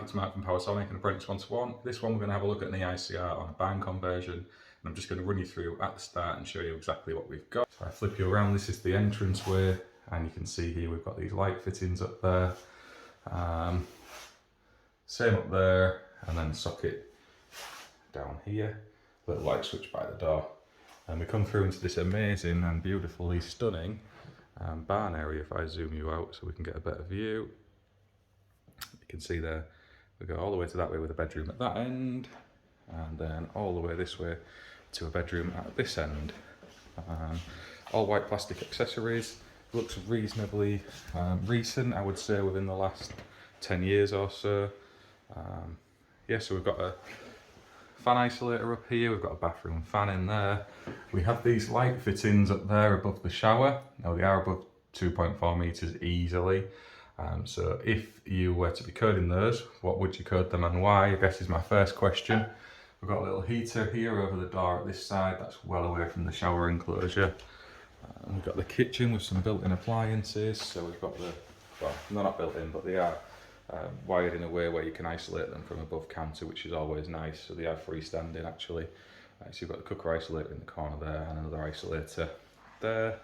back to Mark from Powersonic and Apprentice 1-to-1. This one we're going to have a look at an EICR on a barn conversion, and I'm just going to run you through at the start and show you exactly what we've got. So I flip you around, this is the entrance way, and you can see here we've got these light fittings up there. Same up there, and then socket down here, little light switch by the door. And we come through into this amazing and beautifully stunning barn area. If I zoom you out so we can get a better view. You can see there, we go all the way to that way with a bedroom at that end, and then all the way this way to a bedroom at this end. All white plastic accessories. Looks reasonably recent, I would say within the last 10 years or so. Yeah, so we've got a fan isolator up here, we've got a bathroom fan in there. We have these light fittings up there above the shower. Now they are above 2.4 metres easily. So if you were to be coding those, what would you code them and why? I guess is my first question. We've got a little heater here over the door at this side, that's well away from the shower enclosure. We've got the kitchen with some built-in appliances. So we've got the, well, they're not built in, but they are wired in a way where you can isolate them from above counter, which is always nice. So they are freestanding actually. So you've got the cooker isolator in the corner there and another isolator there.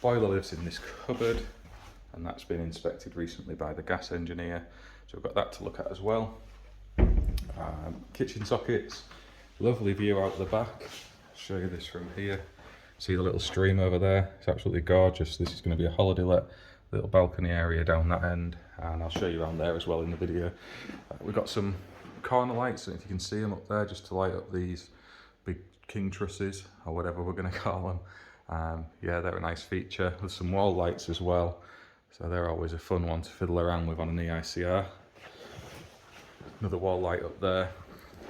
Boiler lives in this cupboard, and that's been inspected recently by the gas engineer. So we've got that to look at as well. Kitchen sockets, lovely view out the back. I'll show you this from here. See the little stream over there? It's absolutely gorgeous. This is going to be a holiday let, little balcony area down that end, and I'll show you around there as well in the video. We've got some corner lights, and if you can see them up there, just to light up these big king trusses, or whatever we're going to call them. Yeah, they're a nice feature, with some wall lights as well. So they're always a fun one to fiddle around with on an EICR. Another wall light up there.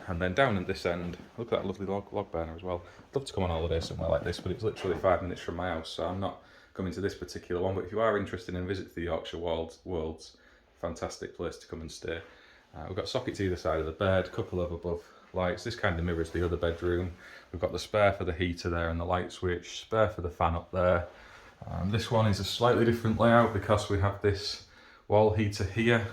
And then down at this end, look at that lovely log burner as well. I'd love to come on holiday somewhere like this, but it's literally 5 minutes from my house, so I'm not coming to this particular one. But if you are interested in visiting the Yorkshire Wolds, fantastic place to come and stay. We've got sockets either side of the bed, a couple of above lights. This kind of mirrors the other bedroom. We've got the spare for the heater there and the light switch, spare for the fan up there. This one is a slightly different layout because we have this wall heater here.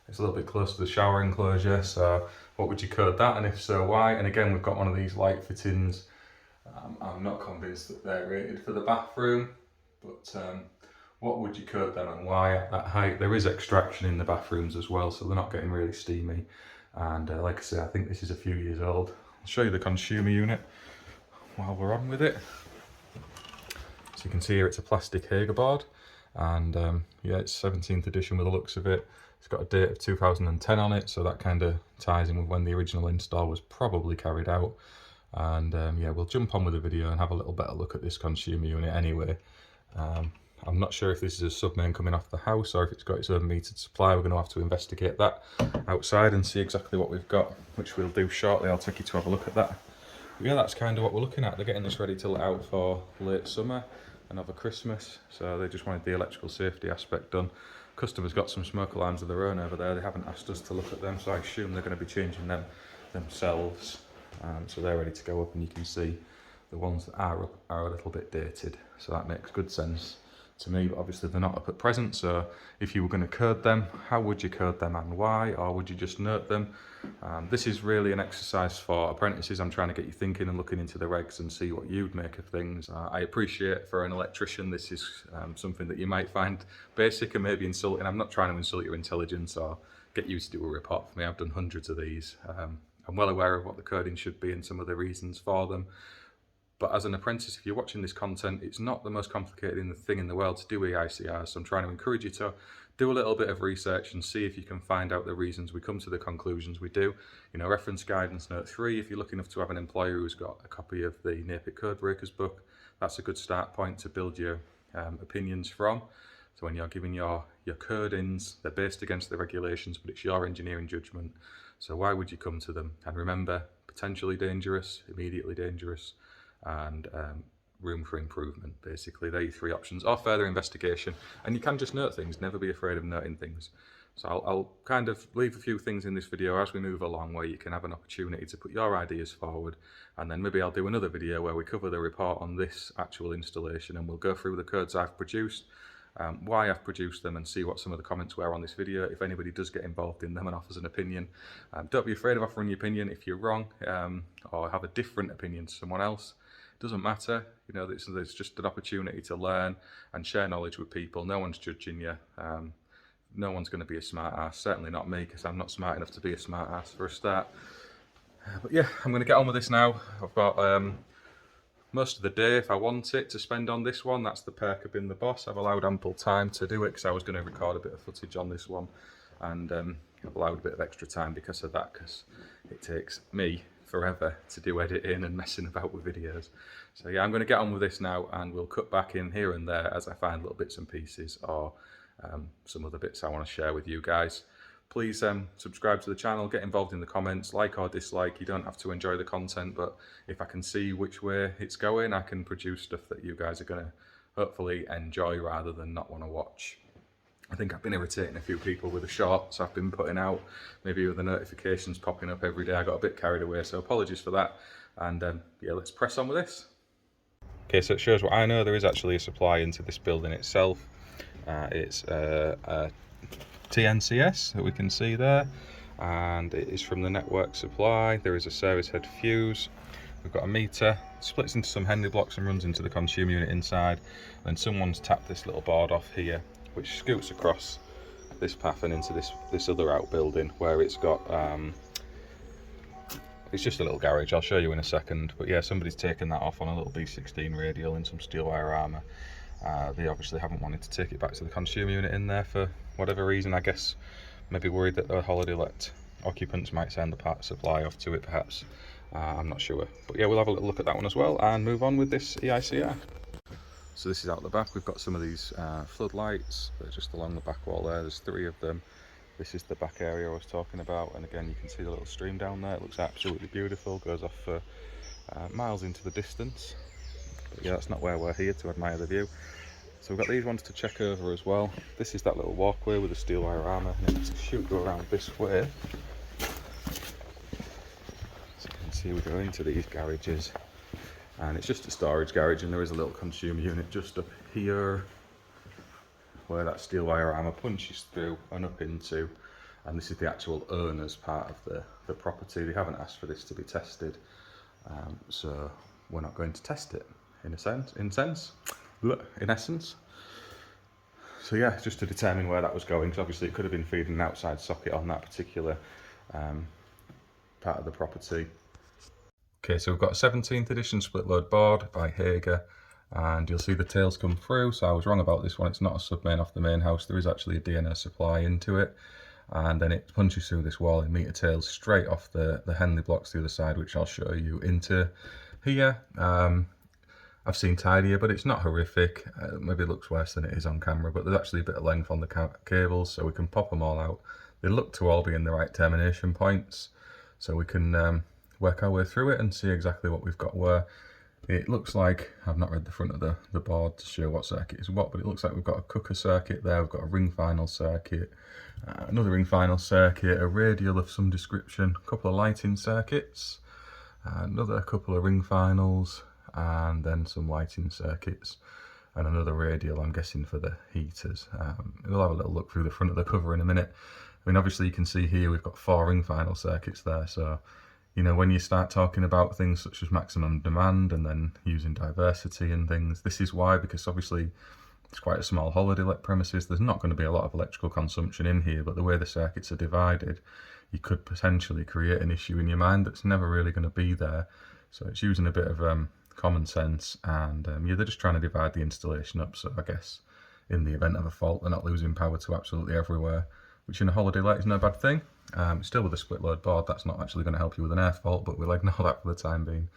It's a little bit close to the shower enclosure, so what would you code that, and if so, why? And again, we've got one of these light fittings. I'm not convinced that they're rated for the bathroom, but what would you code them and why at that height? There is extraction in the bathrooms as well, so they're not getting really steamy. And like I say, I think this is a few years old. I'll show you the consumer unit while we're on with it. So you can see here it's a plastic Hager board, and yeah, it's 17th edition with the looks of it. It's got a date of 2010 on it, so that kind of ties in with when the original install was probably carried out. And yeah, we'll jump on with the video and have a little better look at this consumer unit anyway. I'm not sure if this is a sub-main coming off the house or if it's got its own metered supply. We're going to have to investigate that outside and see exactly what we've got, which we'll do shortly. I'll take you to have a look at that. But yeah, that's kind of what we're looking at. They're getting this ready to let out for late summer and over Christmas, so they just wanted the electrical safety aspect done. Customers got some smoke alarms of their own over there. They haven't asked us to look at them, so I assume they're going to be changing them themselves. So they're ready to go up, and you can see the ones that are up are a little bit dated, so that makes good sense to me, but obviously they're not up at present. So if you were going to code them, how would you code them and why, or would you just note them? This is really an exercise for apprentices. I'm trying to get you thinking and looking into the regs and see what you'd make of things. I appreciate for an electrician this is something that you might find basic and maybe insulting. I'm not trying to insult your intelligence or get you to do a report for me. I've done hundreds of these. I'm well aware of what the coding should be and some of the reasons for them. But as an apprentice, if you're watching this content, it's not the most complicated thing in the world to do EICR. So I'm trying to encourage you to do a little bit of research and see if you can find out the reasons we come to the conclusions we do. You know, reference guidance note 3, if you're lucky enough to have an employer who's got a copy of the NAPIT Codebreakers book, that's a good start point to build your opinions from. So when you're giving your codings, they're based against the regulations, but it's your engineering judgment. So why would you come to them? And remember, potentially dangerous, immediately dangerous, and room for improvement. Basically, they're your three options, or further investigation. And you can just note things, never be afraid of noting things. So I'll kind of leave a few things in this video as we move along where you can have an opportunity to put your ideas forward, and then maybe I'll do another video where we cover the report on this actual installation and we'll go through the codes I've produced why I've produced them and see what some of the comments were on this video. If anybody does get involved in them and offers an opinion, don't be afraid of offering your opinion. If you're wrong or have a different opinion to someone else, it doesn't matter. You know, there's just an opportunity to learn and share knowledge with people. No one's judging you. No one's going to be a smart ass, certainly not me, because I'm not smart enough to be a smart ass for a start. But yeah, I'm going to get on with this now. I've got most of the day, if I want it, to spend on this one. That's the perk of being the boss. I've allowed ample time to do it because I was going to record a bit of footage on this one, and I've allowed a bit of extra time because of that, because it takes me forever to do editing and messing about with videos. So yeah, I'm going to get on with this now, and we'll cut back in here and there as I find little bits and pieces or some other bits I want to share with you guys. Please subscribe to the channel, get involved in the comments, like or dislike. You don't have to enjoy the content, but if I can see which way it's going, I can produce stuff that you guys are going to hopefully enjoy rather than not want to watch. I think I've been irritating a few people with the shorts I've been putting out, maybe with the notifications popping up every day. I got a bit carried away, so apologies for that. And yeah, let's press on with this. Okay, so it shows what I know. There is actually a supply into this building itself. It's a TNCS that we can see there, and it is from the network supply. There is a service head fuse. We've got a meter, splits into some Henry blocks and runs into the consumer unit inside. And someone's tapped this little board off here, which scoots across this path and into this other outbuilding where it's got it's just a little garage. I'll show you in a second. But yeah, somebody's taken that off on a little B16 radial in some steel wire armour. They obviously haven't wanted to take it back to the consumer unit in there for whatever reason. I guess maybe worried that the holiday let occupants might send the part supply off to it, perhaps. I'm not sure. But yeah, we'll have a little look at that one as well and move on with this EICR. So this is out the back. We've got some of these floodlights. They're just along the back wall there. There's 3 of them. This is the back area I was talking about, and again you can see the little stream down there. It looks absolutely beautiful. Goes off for miles into the distance. But yeah, that's not where we're here to admire the view. So we've got these ones to check over as well. This is that little walkway with the steel wire armour, and it's shoot go around this way. So you can see we go into these garages, and it's just a storage garage, and there is a little consumer unit just up here where that steel wire armour punches through and up into, and this is the actual owner's part of the property. They haven't asked for this to be tested, so we're not going to test it in essence. So yeah, just to determine where that was going, because obviously it could have been feeding an outside socket on that particular part of the property. Okay, so we've got a 17th edition split load board by Hager, and you'll see the tails come through. So I was wrong about this one. It's not a sub-main off the main house. There is actually a DNO supply into it, and then it punches through this wall in meter tails straight off the Henley blocks the other side, which I'll show you into here. I've seen tidier, but it's not horrific. Maybe it looks worse than it is on camera, but there's actually a bit of length on the cables, so we can pop them all out. They look to all be in the right termination points, so we can work our way through it and see exactly what we've got where. It looks like, I've not read the front of the board to show what circuit is what, but it looks like we've got a cooker circuit there, we've got a ring final circuit, another ring final circuit, a radial of some description, a couple of lighting circuits, another couple of ring finals, and then some lighting circuits, and another radial, I'm guessing, for the heaters. We'll have a little look through the front of the cover in a minute. I mean, obviously you can see here we've got 4 ring final circuits there, so you know, when you start talking about things such as maximum demand and then using diversity and things, this is why, because obviously it's quite a small holiday let premises. There's not going to be a lot of electrical consumption in here, but the way the circuits are divided, you could potentially create an issue in your mind that's never really going to be there. So it's using a bit of common sense, and yeah, they're just trying to divide the installation up, so I guess in the event of a fault they're not losing power to absolutely everywhere, which in a holiday let is no bad thing. Still with a split load board, that's not actually going to help you with an air fault, but we'll ignore that for the time being.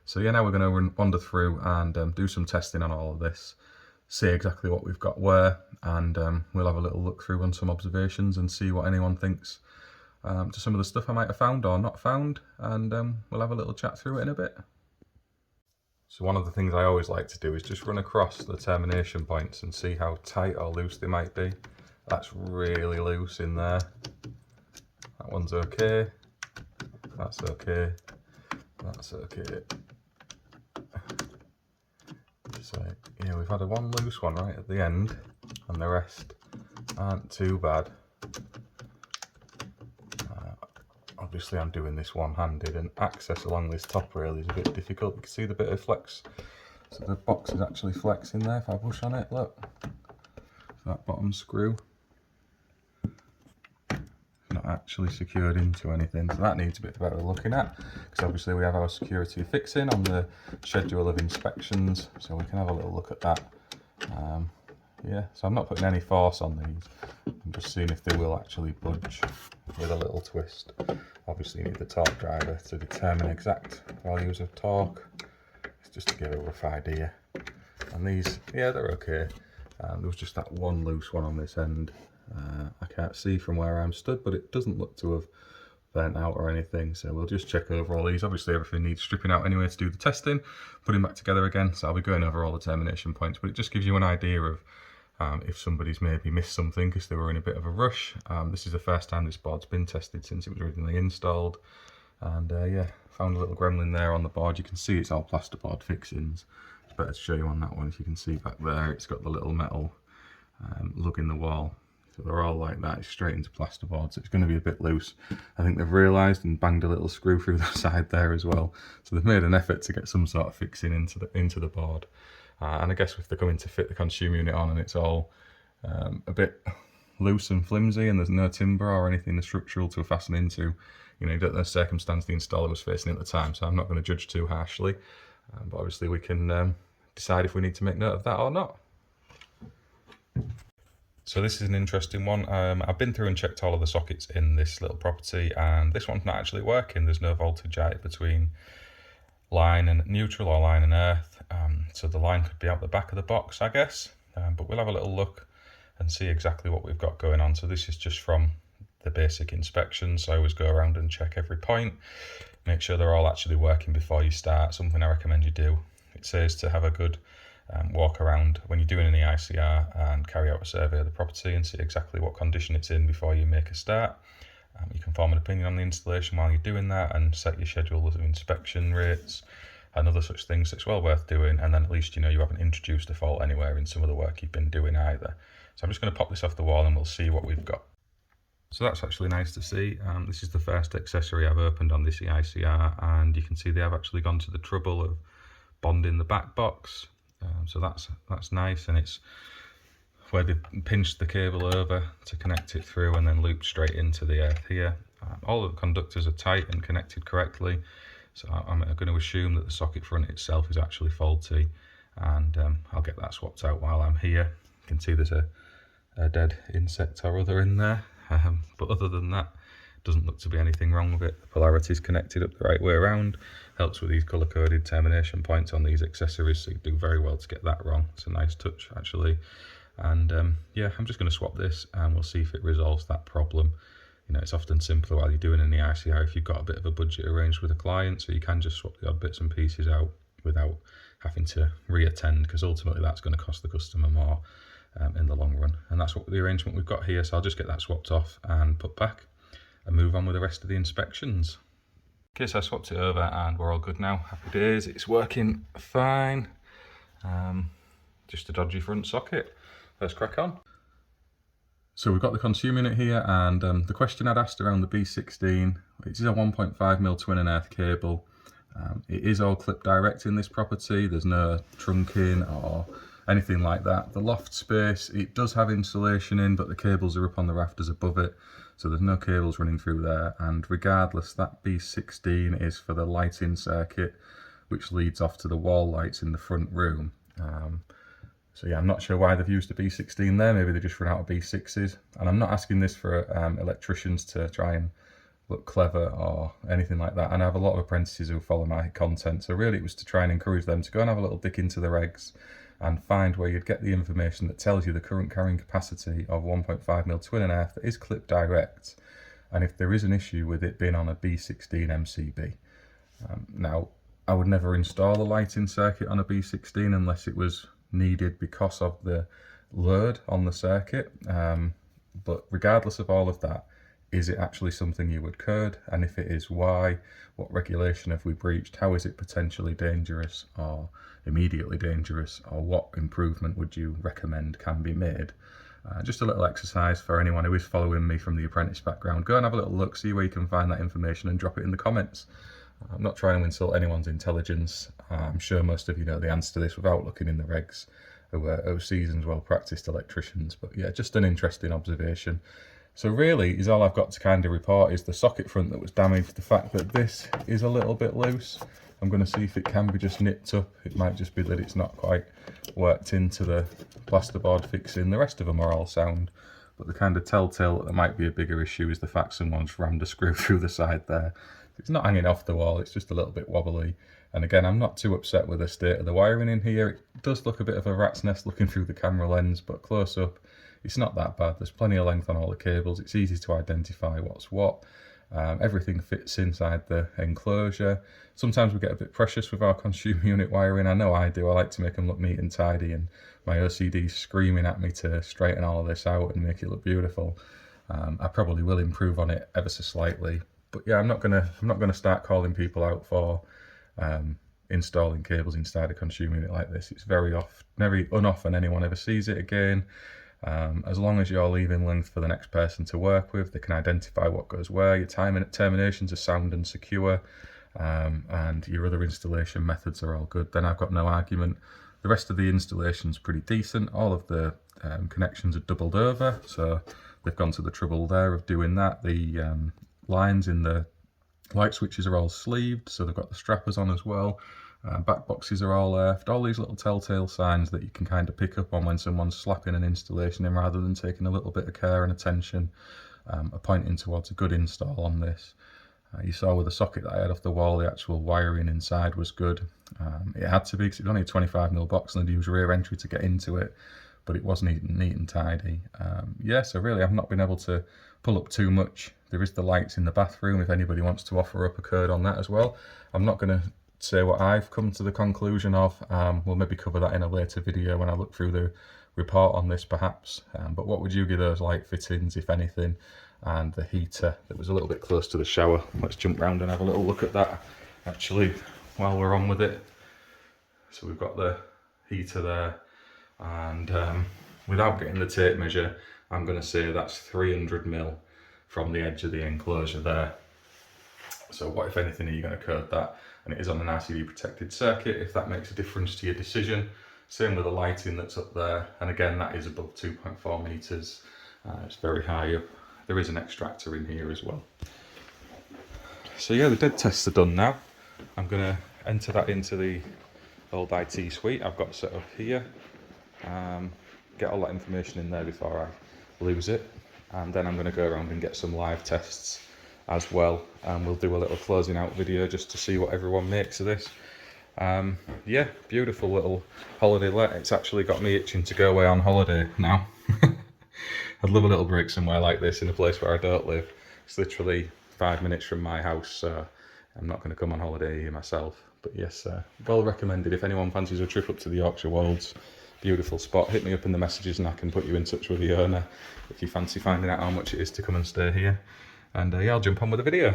So yeah, now we're going to wander through and do some testing on all of this, see exactly what we've got where, and we'll have a little look through on some observations and see what anyone thinks to some of the stuff I might have found or not found, and we'll have a little chat through it in a bit. So one of the things I always like to do is just run across the termination points and see how tight or loose they might be. That's really loose in there. That one's okay. That's okay. That's okay. So yeah, we've had one loose one right at the end, and the rest aren't too bad. Obviously I'm doing this one-handed, and access along this top rail is a bit difficult. You can see the bit of flex, so the box is actually flexing there if I push on it, look. That bottom screw not actually secured into anything, so that needs a bit better looking at, because obviously we have our security fixing on the schedule of inspections, so we can have a little look at that. Yeah, so I'm not putting any force on these, I'm just seeing if they will actually budge with a little twist. Obviously you need the torque driver to determine exact values of torque. It's just to give a rough idea. And these, yeah, they're okay. There was just that one loose one on this end. I can't see from where I'm stood, but it doesn't look to have burnt out or anything, so we'll just check over all these. Obviously everything needs stripping out anyway to do the testing, putting back together again, so I'll be going over all the termination points, but it just gives you an idea of if somebody's maybe missed something because they were in a bit of a rush. This is the first time this board's been tested since it was originally installed, and yeah, found a little gremlin there on the board. You can see it's all plasterboard fixings. It's better to show you on that one. If you can see back there, it's got the little metal lug in the wall. So they're all like that, it's straight into plasterboard, so it's going to be a bit loose. I think they've realised and banged a little screw through the side there as well. So they've made an effort to get some sort of fixing into the board. And I guess if they're coming to fit the consumer unit on and it's all a bit loose and flimsy and there's no timber or anything structural to fasten into, you know, you don't know the circumstance the installer was facing at the time, so I'm not going to judge too harshly. But obviously we can decide if we need to make note of that or not. So this is an interesting one. I've been through and checked all of the sockets in this little property, and this one's not actually working. There's no voltage out between line and neutral or line and earth. So the line could be out the back of the box, I guess. But we'll have a little look and see exactly what we've got going on. So this is just from the basic inspection. So I always go around and check every point, make sure they're all actually working before you start. Something I recommend you do. It says to have a good walk around when you're doing an EICR and carry out a survey of the property and see exactly what condition it's in before you make a start. You can form an opinion on the installation while you're doing that and set your schedule of inspection rates and other such things. It's well worth doing, and then at least you know you haven't introduced a fault anywhere in some of the work you've been doing either. So I'm just going to pop this off the wall and we'll see what we've got. So that's actually nice to see. This is the first accessory I've opened on this EICR, and you can see they have actually gone to the trouble of bonding the back box. So that's nice, and it's where they pinched the cable over to connect it through and then loop straight into the earth here. All of the conductors are tight and connected correctly, so I'm going to assume that the socket front itself is actually faulty, and I'll get that swapped out while I'm here. You can see there's a dead insect or other in there, but other than that, doesn't look to be anything wrong with it. The polarity is connected up the right way around. Helps with these colour-coded termination points on these accessories, so you do very well to get that wrong. It's a nice touch actually. And yeah, I'm just going to swap this and we'll see if it resolves that problem. You know, it's often simpler while you're doing an EICR if you've got a bit of a budget arranged with a client, so you can just swap the odd bits and pieces out without having to re-attend, because ultimately that's going to cost the customer more in the long run. And that's what the arrangement we've got here, so I'll just get that swapped off and put back and move on with the rest of the inspections. Okay, so I swapped it over and we're all good now. Happy days, it's working fine. Just a dodgy front socket. Let's crack on. So we've got the consumer unit here, and the question I'd asked around the B16, it is a 1.5mm twin and earth cable. It is all clip direct in this property. There's no trunking or anything like that. The loft space, it does have insulation in, but the cables are up on the rafters above it, so there's no cables running through there. And regardless, that B16 is for the lighting circuit, which leads off to the wall lights in the front room. So yeah, I'm not sure why they've used a B16 there. Maybe they just run out of B6s. And I'm not asking this for electricians to try and look clever or anything like that. And I have a lot of apprentices who follow my content, so really it was to try and encourage them to go and have a little dig into the regs and find where you'd get the information that tells you the current carrying capacity of 1.5mm twin and earth that is clip direct, and if there is an issue with it being on a B16 MCB. Now, I would never install a lighting circuit on a B16 unless it was needed because of the load on the circuit, but regardless of all of that, is it actually something you would code? And if it is, why? What regulation have we breached? How is it potentially dangerous or immediately dangerous? Or what improvement would you recommend can be made? Just a little exercise for anyone who is following me from the apprentice background. Go and have a little look, see where you can find that information and drop it in the comments. I'm not trying to insult anyone's intelligence. I'm sure most of you know the answer to this without looking in the regs, who are seasoned, well-practiced electricians. But yeah, just an interesting observation. So really, is all I've got to kind of report is the socket front that was damaged, the fact that this is a little bit loose. I'm going to see if it can be just nipped up. It might just be that it's not quite worked into the plasterboard fixing. The rest of them are all sound. But the kind of telltale that there might be a bigger issue is the fact someone's rammed a screw through the side there. It's not hanging off the wall, it's just a little bit wobbly. And again, I'm not too upset with the state of the wiring in here. It does look a bit of a rat's nest looking through the camera lens, but close up, it's not that bad. There's plenty of length on all the cables. It's easy to identify what's what. Everything fits inside the enclosure. Sometimes we get a bit precious with our consumer unit wiring. I know I do. I like to make them look neat and tidy, and my OCD's screaming at me to straighten all of this out and make it look beautiful. I probably will improve on it ever so slightly. But yeah, I'm not gonna start calling people out for installing cables inside a consumer unit like this. It's very unoften anyone ever sees it again. As long as you're leaving length for the next person to work with, they can identify what goes where, your terminations are sound and secure, and your other installation methods are all good, then I've got no argument. The rest of the installation's pretty decent. All of the connections are doubled over, so they've gone to the trouble there of doing that. The lines in the light switches are all sleeved, so they've got the strappers on as well. Back boxes are all earthed. All these little telltale signs that you can kind of pick up on when someone's slapping an installation in rather than taking a little bit of care and attention, are pointing towards a good install on this. You saw with the socket that I had off the wall, the actual wiring inside was good. It had to be because it was only a 25mm box and I'd use rear entry to get into it, but it was neat and tidy. Yeah, so really I've not been able to pull up too much. There is the lights in the bathroom if anybody wants to offer up a code on that as well. I'm not going to say what I've come to the conclusion of. We'll maybe cover that in a later video when I look through the report on this perhaps. But what would you give those light fittings, if anything? And the heater that was a little bit close to the shower. Let's jump round and have a little look at that actually while we're on with it. So we've got the heater there, and without getting the tape measure, I'm going to say that's 300mm from the edge of the enclosure there. So what, if anything, are you going to code that? And it is on an RCD protected circuit, if that makes a difference to your decision. Same with the lighting that's up there, and again that is above 2.4 meters. It's very high up. There is an extractor in here as well. So yeah, the dead tests are done now. I'm going to enter that into the old IT suite I've got set up here. Get all that information in there before I lose it, and then I'm going to go around and get some live tests as well, and we'll do a little closing out video just to see what everyone makes of this. Yeah, beautiful little holiday let. It's actually got me itching to go away on holiday now. I'd love a little break somewhere like this in a place where I don't live. It's literally 5 minutes from my house, so I'm not going to come on holiday here myself. But yes, well recommended if anyone fancies a trip up to the Yorkshire Wolds. Beautiful spot. Hit me up in the messages and I can put you in touch with the owner if you fancy finding out how much it is to come and stay here. And yeah, I'll jump on with the video.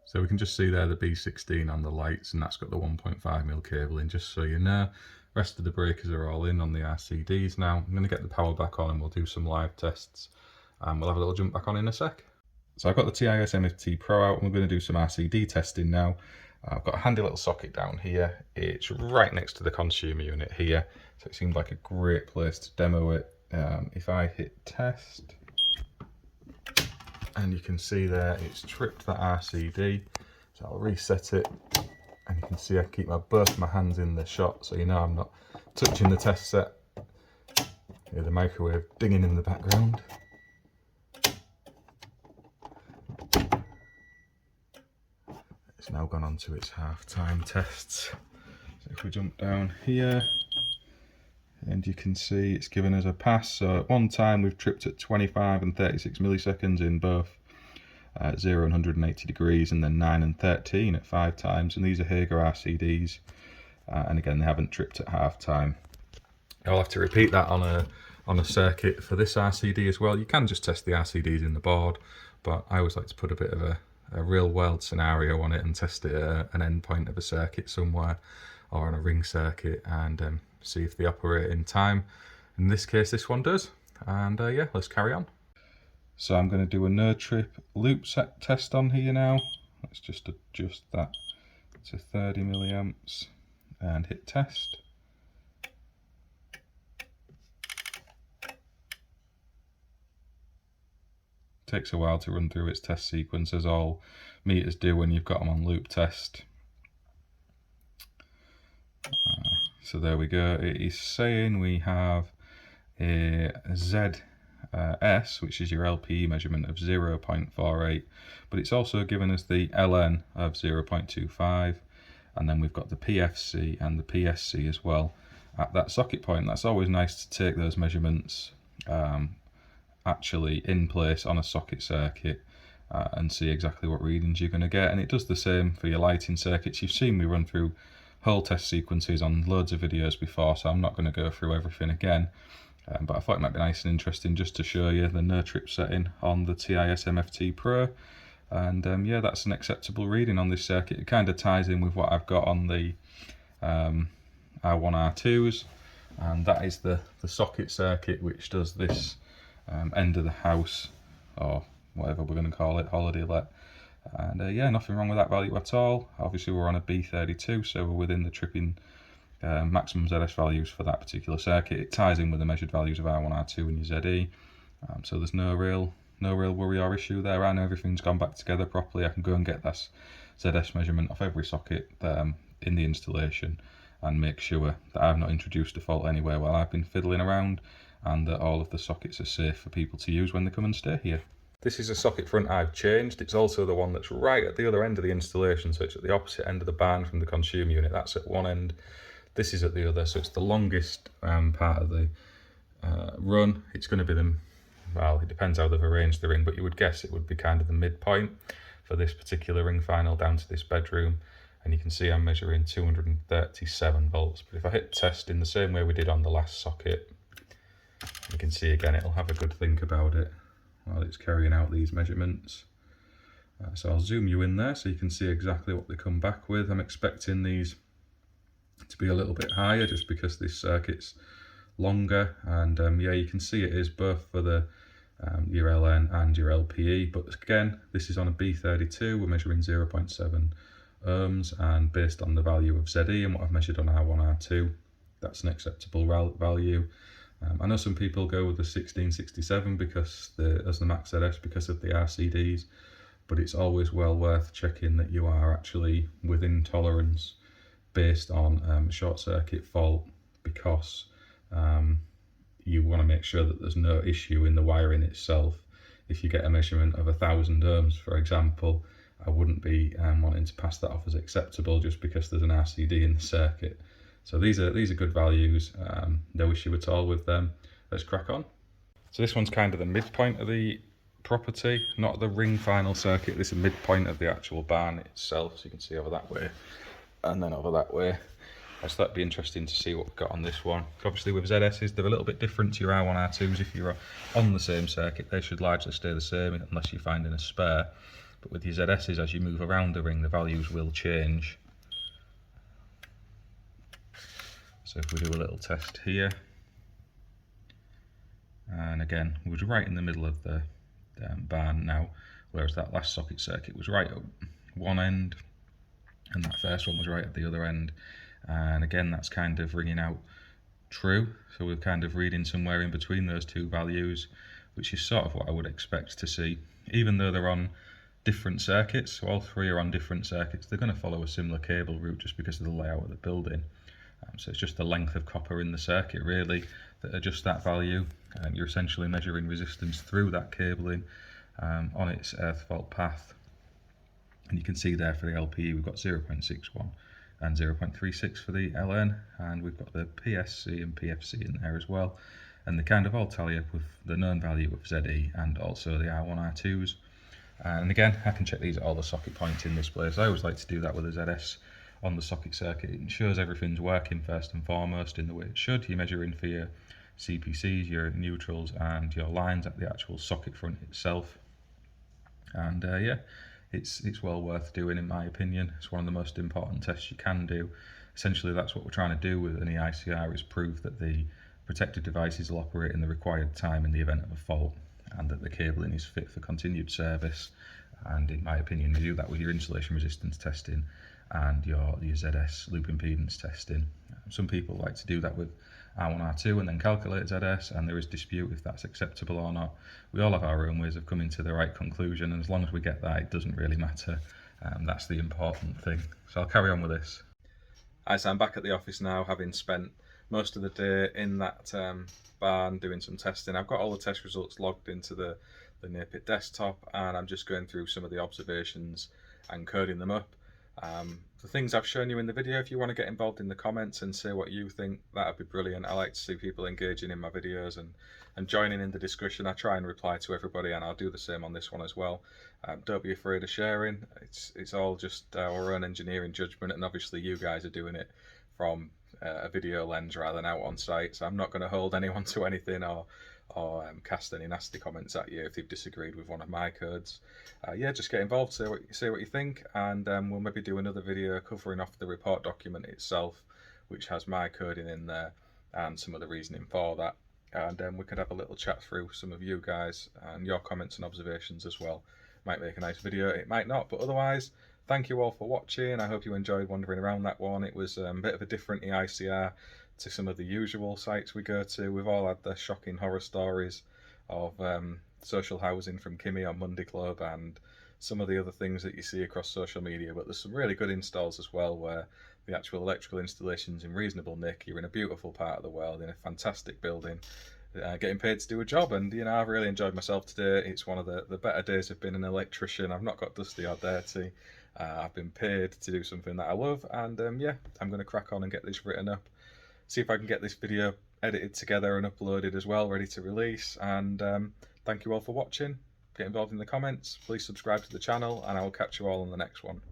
So we can just see there the B16 on the lights, and that's got the 1.5mm cable in, just so you know. Rest of the breakers are all in on the RCDs now. I'm going to get the power back on and we'll do some live tests. And we'll have a little jump back on in a sec. So I've got the TIS MFT Pro out and we're going to do some RCD testing now. I've got a handy little socket down here. It's right next to the consumer unit here. So it seemed like a great place to demo it. If I hit test, and you can see there it's tripped that RCD. So I'll reset it. And you can see I keep both my hands in the shot, so you know I'm not touching the test set. Hear the microwave dinging in the background. It's now gone on to its half-time tests. So if we jump down here, and you can see it's given us a pass. So at one time we've tripped at 25 and 36 milliseconds in both 0 and 180 degrees, and then 9 and 13 at 5 times, and these are Hager RCDs, and again they haven't tripped at half time. I'll have to repeat that on a on a circuit for this RCD as well. You can just test the RCDs in the board, but I always like to put a bit of a real world scenario on it and test it at an endpoint of a circuit somewhere or on a ring circuit and see if they operate in time. In this case, this one does. And yeah, let's carry on. So I'm going to do a no trip loop set test on here now. Let's just adjust that to 30 milliamps and hit test. Takes a while to run through its test sequence, as all meters do when you've got them on loop test. So there we go. It is saying we have a ZS, which is your LPE measurement of 0.48, but it's also given us the LN of 0.25, and then we've got the PFC and the PSC as well at that socket point. That's always nice to take those measurements actually in place on a socket circuit and see exactly what readings you're going to get. And it does the same for your lighting circuits. You've seen me run through whole test sequences on loads of videos before, so I'm not going to go through everything again, but I thought it might be nice and interesting just to show you the no trip setting on the TIS MFT Pro. And yeah, that's an acceptable reading on this circuit. It kind of ties in with what I've got on the R1R2s, and that is the socket circuit which does this end of the house, or whatever we're going to call it, holiday let. And yeah, nothing wrong with that value at all. Obviously we're on a B32, so we're within the tripping maximum ZS values for that particular circuit. It ties in with the measured values of R1, R2 and your ZE, so there's no real worry or issue there. I know everything's gone back together properly. I can go and get that ZS measurement off every socket in the installation and make sure that I've not introduced a fault anywhere while I've been fiddling around, and that all of the sockets are safe for people to use when they come and stay here. This is a socket front I've changed. It's also the one that's right at the other end of the installation, so it's at the opposite end of the barn from the consumer unit. That's at one end, this is at the other, so it's the longest part of the run. It's going to be the, well, it depends how they've arranged the ring, but you would guess it would be kind of the midpoint for this particular ring final down to this bedroom. And you can see I'm measuring 237 volts. But if I hit test in the same way we did on the last socket, you can see again it'll have a good think about it while it's carrying out these measurements. So I'll zoom you in there so you can see exactly what they come back with. I'm expecting these to be a little bit higher just because this circuit's longer, and yeah, you can see it is both for the your LN and your LPE, but again, this is on a B32. We're measuring 0.7 ohms, and based on the value of ZE and what I've measured on R1, R2, that's an acceptable value. I know some people go with the 1667 because as the max ZS because of the RCDs, but it's always well worth checking that you are actually within tolerance based on a short circuit fault, because you want to make sure that there's no issue in the wiring itself. If you get a measurement of 1000 ohms, for example, I wouldn't be wanting to pass that off as acceptable just because there's an RCD in the circuit. So these are good values, no issue at all with them. Let's crack on. So this one's kind of the midpoint of the property, not the ring final circuit. This is midpoint of the actual barn itself, so you can see over that way and then over that way. So that'd be interesting to see what we've got on this one. Obviously with ZS's, they're a little bit different to your R1, R2s. If you're on the same circuit, they should largely stay the same unless you're finding a spare. But with your ZS's, as you move around the ring, the values will change. So if we do a little test here, and again, we was right in the middle of the barn now, whereas that last socket circuit was right at one end, and that first one was right at the other end. And again, that's kind of ringing out true. So we're kind of reading somewhere in between those two values, which is sort of what I would expect to see. Even though they're on different circuits, so all three are on different circuits, they're going to follow a similar cable route just because of the layout of the building. So it's just the length of copper in the circuit really that adjusts that value. You're essentially measuring resistance through that cabling on its earth fault path. And you can see there for the LPE we've got 0.61 and 0.36 for the LN, and we've got the PSC and PFC in there as well. And they kind of all tally up with the known value of ZE and also the R1, R2s. And again, I can check these at all the socket points in this place. I always like to do that with a ZS on the socket circuit. It ensures everything's working first and foremost in the way it should. You're measuring for your CPCs, your neutrals, and your lines at the actual socket front itself. And yeah, it's well worth doing, in my opinion. It's one of the most important tests you can do. Essentially, that's what we're trying to do with an EICR, is prove that the protected devices will operate in the required time in the event of a fault, and that the cabling is fit for continued service. And in my opinion, you do that with your insulation resistance testing and your ZS loop impedance testing. Some people like to do that with R1, R2 and then calculate ZS, and there is dispute if that's acceptable or not. We all have our own ways of coming to the right conclusion, and as long as we get that, it doesn't really matter. That's the important thing. So I'll carry on with this. So I'm back at the office now, having spent most of the day in that barn doing some testing. I've got all the test results logged into the NearPit desktop, and I'm just going through some of the observations and coding them up. The things I've shown you in the video, if you want to get involved in the comments and say what you think, that would be brilliant. I like to see people engaging in my videos and joining in the discussion. I try and reply to everybody, and I'll do the same on this one as well. Don't be afraid of sharing. It's all just our own engineering judgment, and obviously you guys are doing it from a video lens rather than out on site, so I'm not going to hold anyone to anything or cast any nasty comments at you if they've disagreed with one of my codes. Yeah, just get involved, say what you think, and we'll maybe do another video covering off the report document itself, which has my coding in there and some of the reasoning for that, and we could have a little chat through some of you guys and your comments and observations as well. Might make a nice video, it might not, but otherwise, thank you all for watching. I hope you enjoyed wandering around that one. It was a bit of a different EICR to some of the usual sites we go to. We've all had the shocking horror stories of social housing from Kimmy on Monday Club and some of the other things that you see across social media, but there's some really good installs as well, where the actual electrical installation's in reasonable nick. You're in a beautiful part of the world, in a fantastic building, getting paid to do a job, and you know, I've really enjoyed myself today. It's one of the better days of being an electrician. I've not got dusty or dirty. I've been paid to do something that I love, and yeah, I'm going to crack on and get this written up, see if I can get this video edited together and uploaded as well, ready to release. And thank you all for watching. Get involved in the comments, please subscribe to the channel, and I will catch you all on the next one.